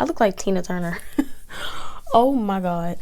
look like Tina Turner. Oh my god.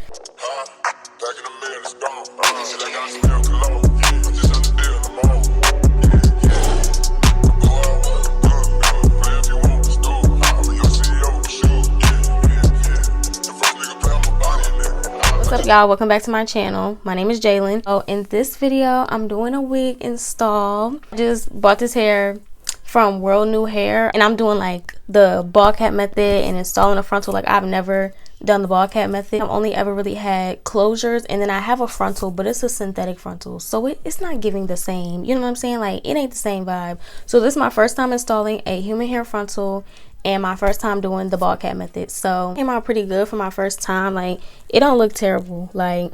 What's up, y'all? Welcome back to my channel. My name is Jalin. So in this video, I'm doing a wig install. I just bought this hair from Worldnewhair, and I'm doing like the ball cap method and installing a frontal. Like, I've never done the ball cap method. I've only ever really had closures, and then I have a frontal, but it's a synthetic frontal, so it's not giving the same, you know what I'm saying? Like, it ain't the same vibe. So this is my first time installing a human hair frontal and my first time doing the ball cap method. So it came out pretty good for my first time. Like, it don't look terrible. Like,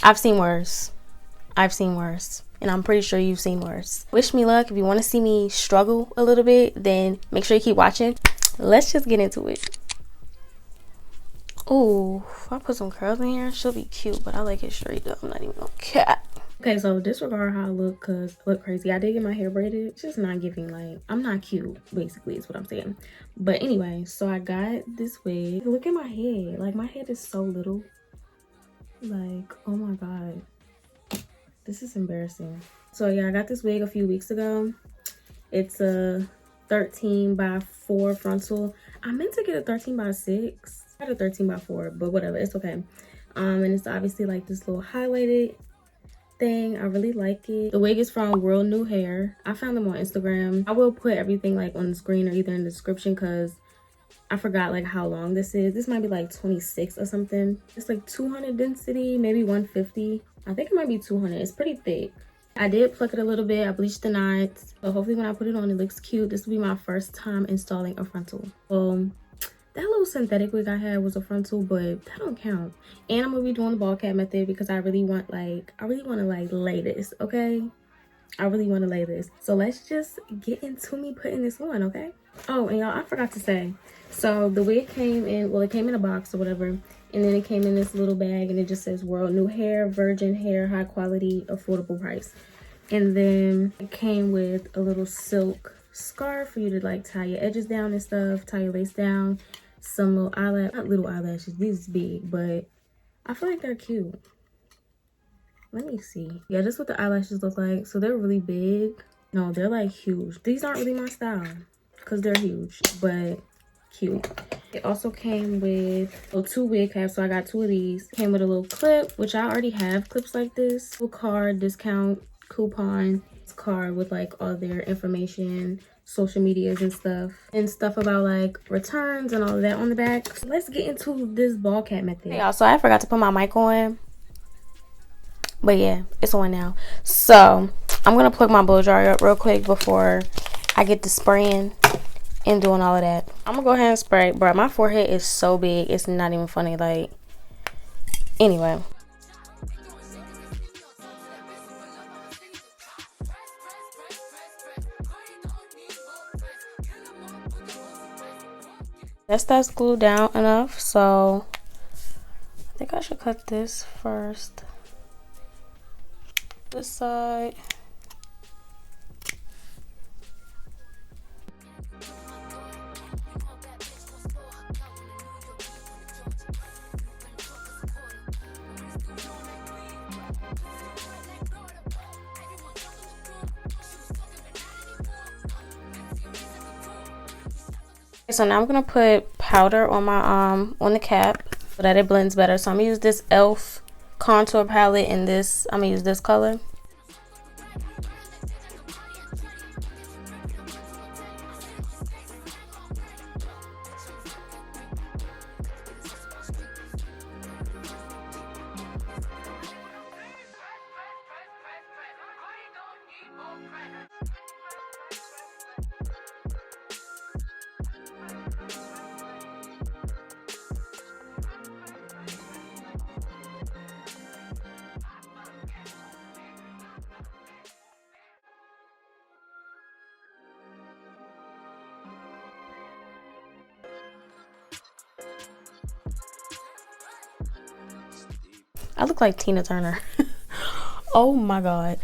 I've seen worse, and I'm pretty sure you've seen worse. Wish me luck. If you want to see me struggle a little bit, then make sure you keep watching. Let's just get into it. Ooh, if I put some curls in here, she'll be cute, but I like it straight up. I'm not even gonna cap. Okay, so disregard how I look, because I look crazy. I did get my hair braided. It's just not giving, like, I'm not cute, basically, is what I'm saying. But anyway, so I got this wig. Look at my head. Like, my head is so little. Like, oh my god. This is embarrassing. So yeah, I got this wig a few weeks ago. It's a 13x4 frontal. I meant to get a 13x6. I got a 13x4, but whatever, it's okay. And it's obviously like this little highlighted thing. I really like it. The wig is from Worldnewhair. I found them on Instagram. I will put everything like on the screen or either in the description, because I forgot like how long this is. This might be like 26 or something. It's like 200 density, maybe 150. I think it might be 200. It's pretty thick. I did pluck it a little bit. I bleached the knots. So hopefully when I put it on, it looks cute. This will be my first time installing a frontal. That little synthetic wig I had was a frontal, but that don't count. And I'm gonna be doing the ball cap method because I really want to like lay this, okay? I really want to lay this. So let's just get into me putting this on, okay? Oh, and y'all, I forgot to say. So the wig came in, well, it came in a box or whatever. And then it came in this little bag, and it just says Worldnewhair, virgin hair, high quality, affordable price. And then it came with a little silk scarf for you to like tie your edges down and stuff, tie your lace down. Some little eyelash, not little eyelashes, these is big, but I feel like they're cute. Let me see. Yeah, this is what the eyelashes look like. So they're really big. No, they're like huge. These aren't really my style because they're huge, but cute. It also came with two wig caps, so I got two of these. Came with a little clip, which I already have clips like this. Little card, discount, coupon. This card with like all their information, social medias and stuff about like returns and all of that on the back. So let's get into this ball cap method. Hey y'all, so I forgot to put my mic on, but yeah, it's on now. So I'm gonna plug my blow dryer up real quick before I get to spraying and doing all of that. I'm gonna go ahead and spray. Bro, my forehead is so big, it's not even funny. Like, anyway, that's glued down enough. So I think I should cut this first, this side. So now I'm gonna put powder on my on the cap so that it blends better. So I'm gonna use this e.l.f. contour palette, and this I'm gonna use this color. I look like Tina Turner. Oh my god.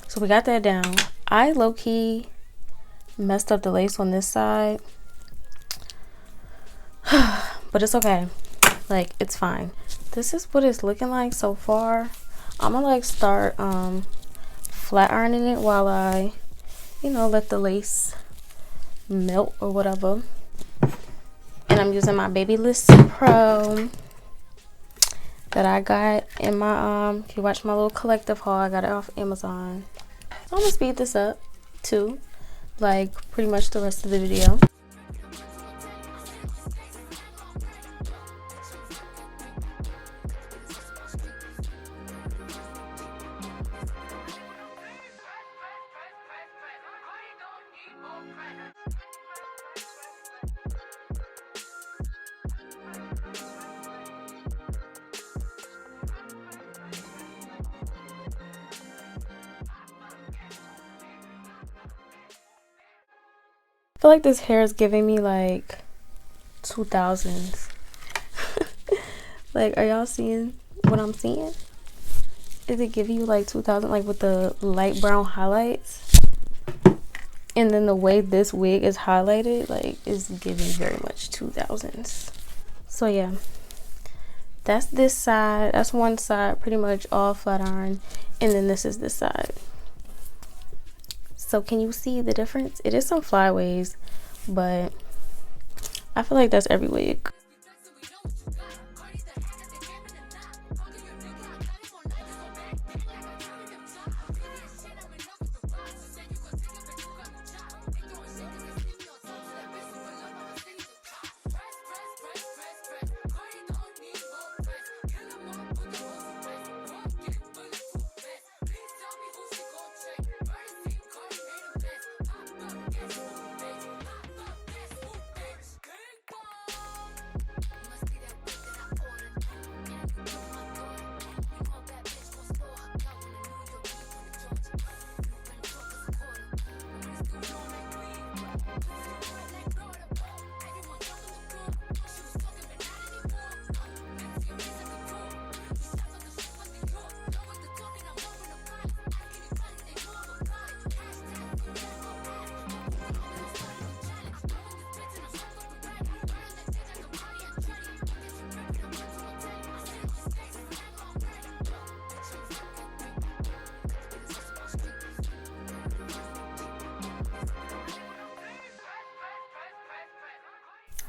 So we got that down. I low-key messed up the lace on this side. But it's okay. Like, it's fine. This is what it's looking like so far. I'm gonna like start flat ironing it while I, you know, let the lace melt or whatever. And I'm using my Babyliss Pro that I got in my if you watch my little collective haul, I got it off Amazon. So I'm gonna speed this up too, like pretty much the rest of the video. I feel like this hair is giving me like 2000s. Like, are y'all seeing what I'm seeing? Is it giving you like 2000, like with the light brown highlights? And then the way this wig is highlighted, like, is giving very much 2000s. So yeah, that's this side. That's one side, pretty much all flat iron. And then this is this side. So can you see the difference? It is some flyaways, but I feel like that's every wig.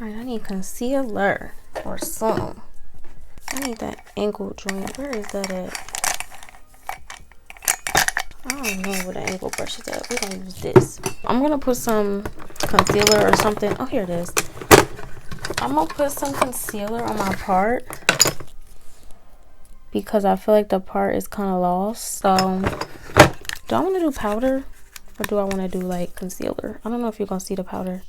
Alright, I need concealer or some. I need that ankle joint. Where is that at? I don't know where the ankle brush is at. We're gonna use this. I'm gonna put some concealer or something. Oh, here it is. I'm gonna put some concealer on my part because I feel like the part is kind of lost. So, do I want to do powder or do I want to do like concealer? I don't know if you're gonna see the powder.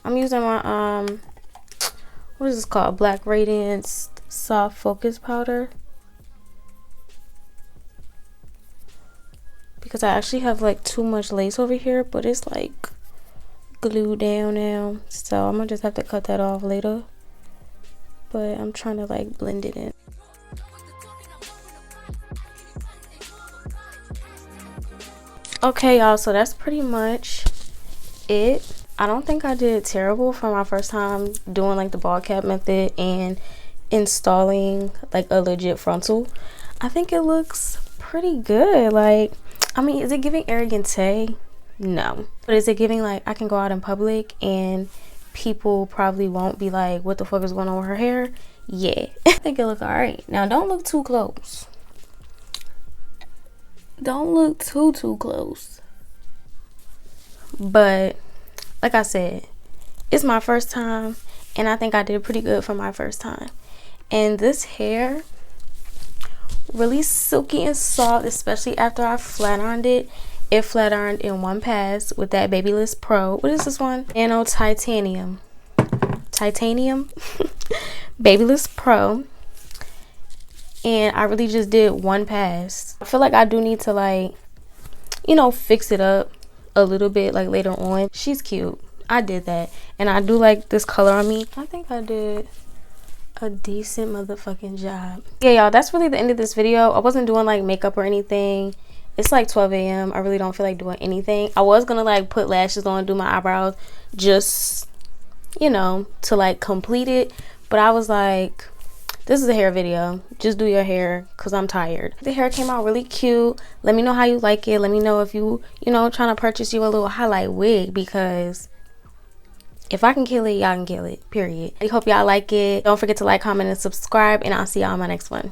I'm using my what is this called? Black Radiance Soft Focus Powder, because I actually have like too much lace over here, but it's like glued down now, so I'm gonna just have to cut that off later. But I'm trying to like blend it in. Okay, y'all, so that's pretty much it. I don't think I did terrible for my first time doing like the ball cap method and installing like a legit frontal. I think it looks pretty good. Like, I mean, is it giving arrogante? No. But is it giving like I can go out in public and people probably won't be like, what the fuck is going on with her hair? Yeah. I think it look alright. Now don't look too close. Don't look too close. But like I said, it's my first time and I think I did pretty good for my first time. And this hair really silky and soft, especially after I flat ironed it. It flat ironed in one pass with that Babyliss Pro. What is this one? Nano Titanium Babyliss Pro. And I really just did one pass. I feel like I do need to like, you know, fix it up a little bit like later on. She's cute. I did that. And I do like this color on me. I think I did a decent motherfucking job. Yeah, y'all, that's really the end of this video. I wasn't doing like makeup or anything. It's like 12 a.m. I really don't feel like doing anything. I was gonna like put lashes on, do my eyebrows, just, you know, to like complete it. But I was like, this is a hair video. Just do your hair because I'm tired. The hair came out really cute. Let me know how you like it. Let me know if you know, trying to purchase you a little highlight wig, because if I can kill it, y'all can kill it, period. I hope y'all like it. Don't forget to like, comment, and subscribe, and I'll see y'all on my next one.